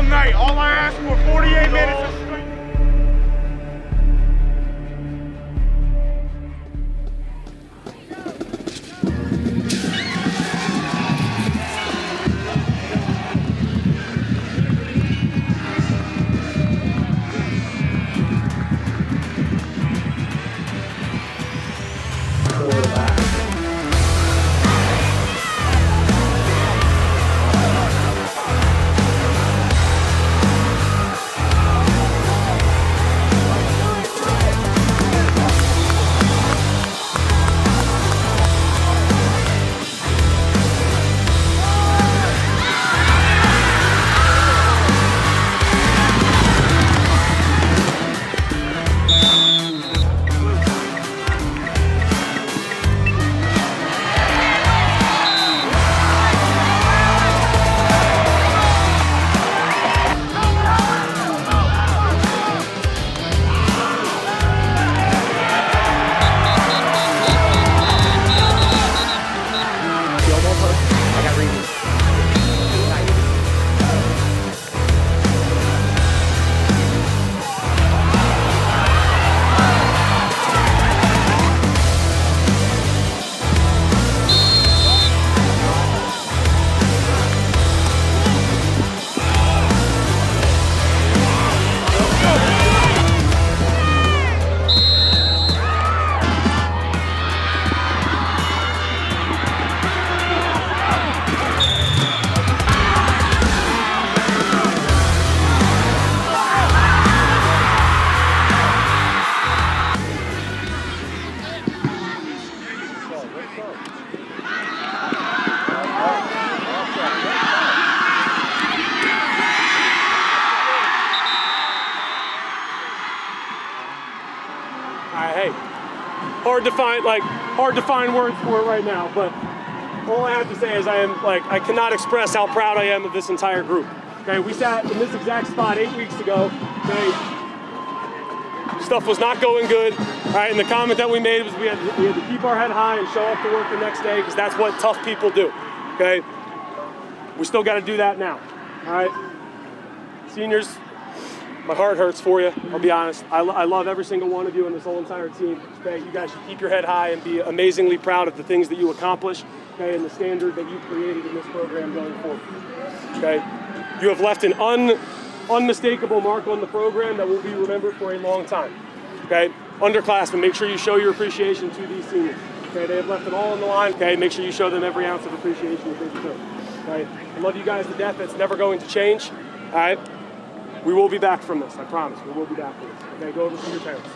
night. All I asked for 48 minutes of straight. Hey, hard to find words for it right now, but all I have to say is I cannot express how proud I am of this entire group. Okay, we sat in this exact spot 8 weeks ago. Okay, stuff was not going good. All right, and the comment that we made was we had to keep our head high and show up to work the next day because that's what tough people do. Okay, we still got to do that now. All right, seniors. My heart hurts for you, I'll be honest. I love every single one of you and this whole entire team. Okay, you guys should keep your head high and be amazingly proud of the things that you accomplish, okay, and the standard that you created in this program going forward. Okay, you have left an unmistakable mark on the program that will be remembered for a long time. Okay, underclassmen, make sure you show your appreciation to these seniors. Okay, they have left it all on the line. Okay, make sure you show them every ounce of appreciation that they deserve. Okay, I love you guys to death. It's never going to change. All right. We will be back from this, I promise. We will be back from this. Okay, go over to your parents.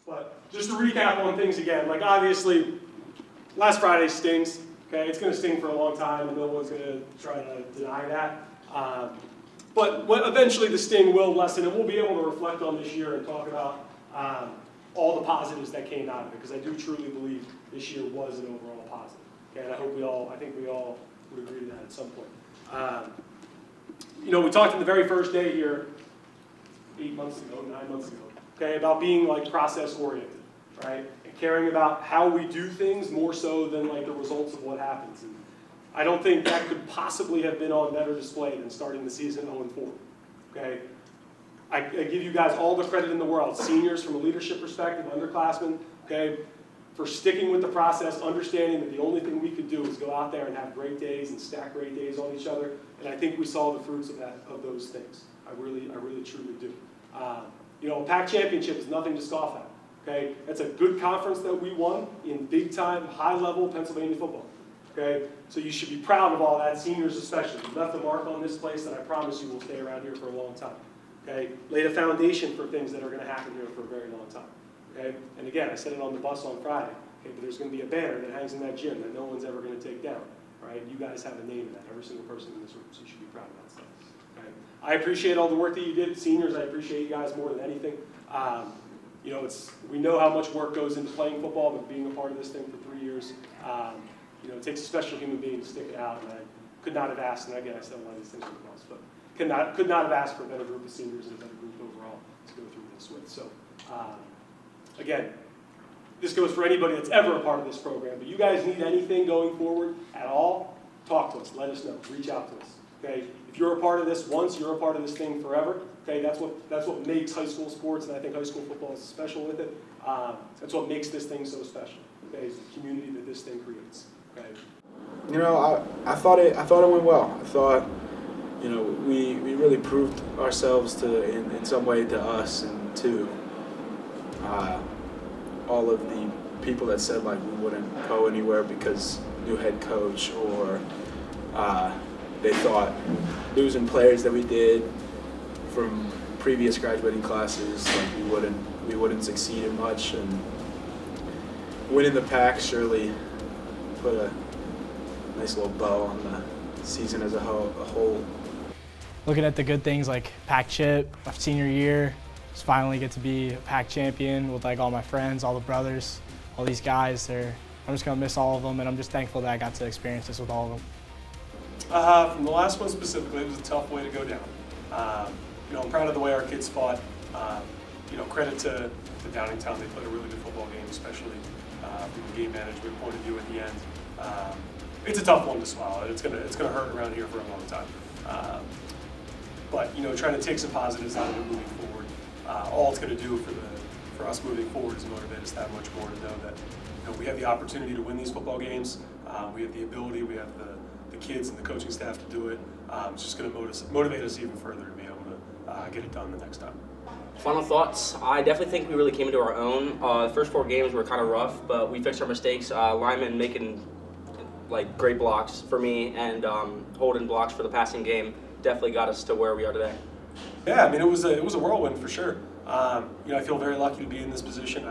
But just to recap on things again, like obviously, last Friday stings. Okay, it's going to sting for a long time, and no one's going to try to deny that. But eventually the sting will lessen, and we'll be able to reflect on this year and talk about all the positives that came out of it, because I do truly believe this year was an overall positive. Okay, and I think we all would agree to that at some point. You know, we talked in the very first day here, 9 months ago, okay, about being like process oriented, right? And caring about how we do things more so than like the results of what happens. And I don't think that could possibly have been on better display than starting the season 0-4, okay? I give you guys all the credit in the world, seniors from a leadership perspective, underclassmen, okay, for sticking with the process, understanding that the only thing we could do is go out there and have great days and stack great days on each other. And I think we saw the fruits of those things. I really truly do. You know, a PAC championship is nothing to scoff at. Okay, that's a good conference that we won in big-time, high-level Pennsylvania football. Okay, so you should be proud of all that, seniors especially. You left a mark on this place that I promise you will stay around here for a long time. Okay, laid a foundation for things that are going to happen here for a very long time. Okay, and again, I said it on the bus on Friday. Okay, but there's going to be a banner that hangs in that gym that no one's ever going to take down. Right, you guys have a name in that, every single person in this room, so you should be proud of that stuff. Okay, I appreciate all the work that you did, seniors. I appreciate you guys more than anything. You know, we know how much work goes into playing football, but being a part of this thing for 3 years, you know, it takes a special human being to stick it out, and I could not have asked, and again, I said a lot of these things on the bus, but could not have asked for a better group of seniors and a better group overall to go through this with. So, again, this goes for anybody that's ever a part of this program, but you guys need anything going forward at all, talk to us, let us know, reach out to us, okay? If you're a part of this once, you're a part of this thing forever, okay? That's what makes high school sports, and I think high school football is special with it. That's what makes this thing so special, okay? It's the community that this thing creates, okay? You know, I thought it went well. I thought, you know, we really proved ourselves in some way to us and to all of the people that said like we wouldn't go anywhere because new head coach or they thought losing players that we did from previous graduating classes, like we wouldn't succeed in much, and winning the pack surely put a nice little bow on the season as a whole. Looking at the good things like pack chip, my senior year, just finally get to be a pack champion with like all my friends, all the brothers, all these guys. I'm just gonna miss all of them, and I'm just thankful that I got to experience this with all of them. From the last one specifically, it was a tough way to go down. You know, I'm proud of the way our kids fought. You know, credit to Downingtown. They played a really good football game, especially from the game management point of view at the end. It's a tough one to swallow. It's gonna hurt around here for a long time. But you know, trying to take some positives out of it moving forward. All it's gonna do for us moving forward is motivate us that much more to know that we have the opportunity to win these football games. We have the ability. We have the kids and the coaching staff to do it. It's just going to motivate us even further to be able to get it done the next time. Final thoughts. I definitely think we really came into our own. The first 4 games were kind of rough, but we fixed our mistakes. Lyman making like great blocks for me and holding blocks for the passing game definitely got us to where we are today. Yeah, I mean it was a whirlwind for sure. You know, I feel very lucky to be in this position.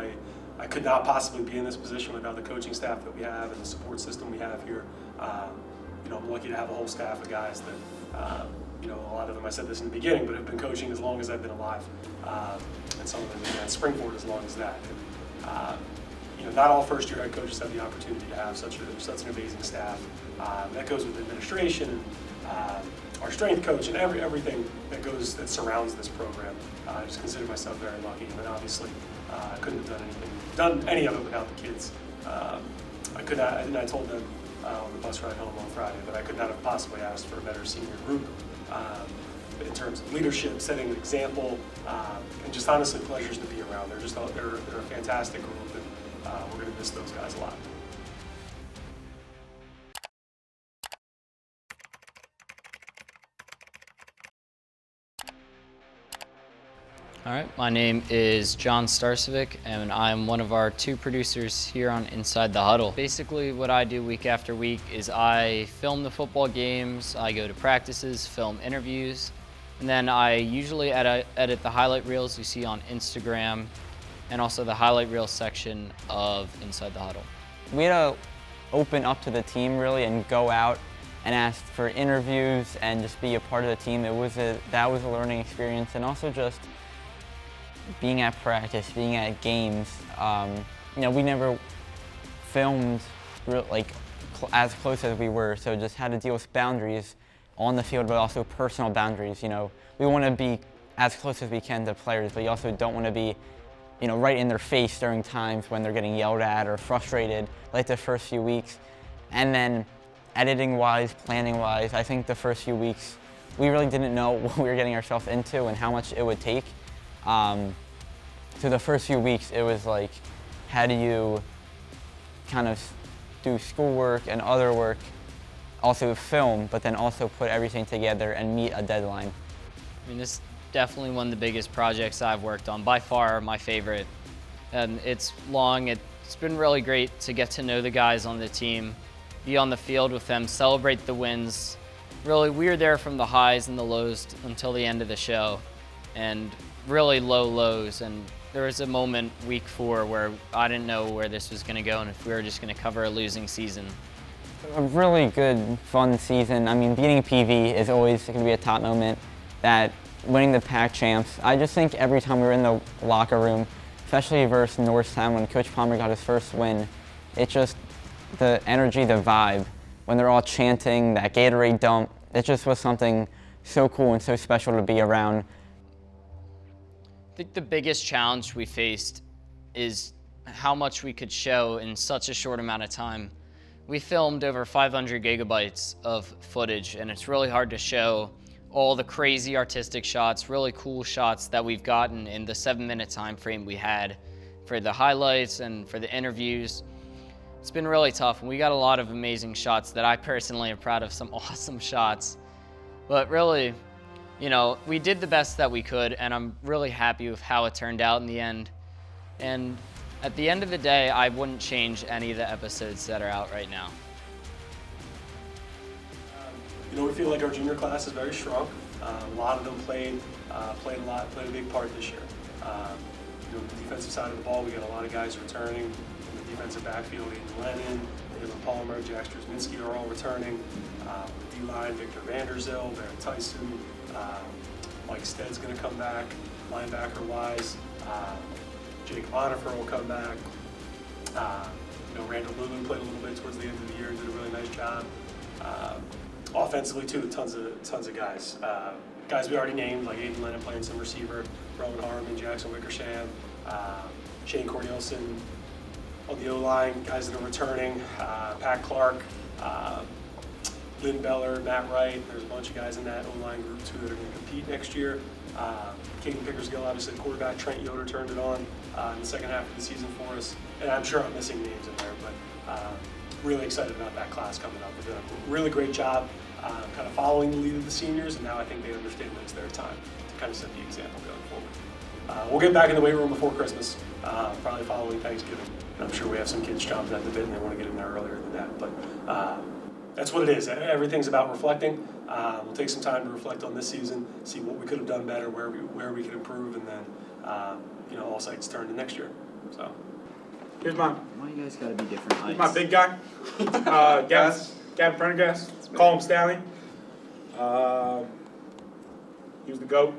I could not possibly be in this position without the coaching staff that we have and the support system we have here. You know, I'm lucky to have a whole staff of guys that, you know, a lot of them, I said this in the beginning, but have been coaching as long as I've been alive. And some of them have been at Springford as long as that. And, you know, not all first-year head coaches have the opportunity to have such an amazing staff. That goes with administration and our strength coach and everything that surrounds this program. I just consider myself very lucky, and obviously I couldn't have done any of it without the kids. I could not, and I told them on the bus ride home on Friday that I could not have possibly asked for a better senior group in terms of leadership, setting an example, and just honestly pleasures to be around. They're a fantastic group, and we're going to miss those guys a lot. All right, my name is John Starcevic, and I'm one of our 2 producers here on Inside the Huddle. Basically, what I do week after week is I film the football games, I go to practices, film interviews, and then I usually edit the highlight reels you see on Instagram, and also the highlight reel section of Inside the Huddle. We had to open up to the team really and go out and ask for interviews and just be a part of the team. That was a learning experience, and also just being at practice, being at games. You know, we never filmed as close as we were, so just had to deal with boundaries on the field, but also personal boundaries. You know, we want to be as close as we can to players, but you also don't want to be, you know, right in their face during times when they're getting yelled at or frustrated, like the first few weeks. And then editing-wise, planning-wise, I think the first few weeks, we really didn't know what we were getting ourselves into and how much it would take. So the first few weeks, it was like, how do you kind of do schoolwork and other work, also film, but then also put everything together and meet a deadline? I mean, this is definitely one of the biggest projects I've worked on. By far, my favorite and it's long. It's been really great to get to know the guys on the team, be on the field with them, celebrate the wins. Really, we were there from the highs and the lows until the end of the show, and really low lows. And there was a moment week 4 where I didn't know where this was going to go and if we were just going to cover a losing season. A really good, fun season. I mean, beating PV is always going to be a top moment. That winning the PAC champs, I just think every time we were in the locker room, especially versus Norristown when Coach Palmer got his first win, it just, the energy, the vibe, when they're all chanting, that Gatorade dump, it just was something so cool and so special to be around. I think the biggest challenge we faced is how much we could show in such a short amount of time. We filmed over 500 gigabytes of footage, and it's really hard to show all the crazy artistic shots, really cool shots that we've gotten in the 7-minute time frame we had for the highlights and for the interviews. It's been really tough, and we got a lot of amazing shots that I personally am proud of, some awesome shots. But really, you know, we did the best that we could, and I'm really happy with how it turned out in the end. And at the end of the day, I wouldn't change any of the episodes that are out right now. You know, we feel like our junior class is very strong. A lot of them played a big part this year. You know, the defensive side of the ball, we got a lot of guys returning. In the defensive backfield, Aiden Lennon, David Palmer, Jack Strzeminski are all returning. The D-line, Victor Vanderzil, Barrett Tyson, Mike Stead's going to come back, linebacker-wise. Jake Bonifer will come back. You know, Randall Lulu played a little bit towards the end of the year, did a really nice job. Offensively too, tons of guys. Guys we already named, like Aiden Lennon playing some receiver, Rowan Harmon, Jackson Wickersham, Shane Cornelison on the O-line, guys that are returning, Pat Clark, Lynn Beller, Matt Wright. There's a bunch of guys in that O-line group too that are going to compete next year. Caden Pickersgill, obviously the quarterback. Trent Yoder turned it on in the second half of the season for us. And I'm sure I'm missing names in there, but really excited about that class coming up. They've done a really great job kind of following the lead of the seniors, and now I think they understand that it's their time to kind of set the example going forward. We'll get back in the weight room before Christmas, probably following Thanksgiving. And I'm sure we have some kids chomping at the bit and they want to get in there earlier than that. But that's what it is. Everything's about reflecting. We'll take some time to reflect on this season, see what we could have done better, where we could improve, and then you know, all sights turn to next year. So Here's my Why you guys gotta be different heights? my big guy, Gavin Prendergast. Call him Stanley. He was the GOAT.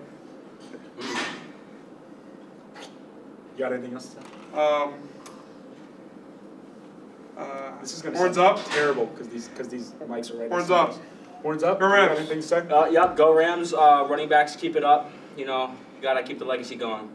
You got anything else to say? This is gonna Horns sound up. terrible because these mics are right. Horns next to up. us. Horns up. Go You got Rams. anything to say? Yep, go Rams. Running backs, keep it up. You know, you gotta keep the legacy going.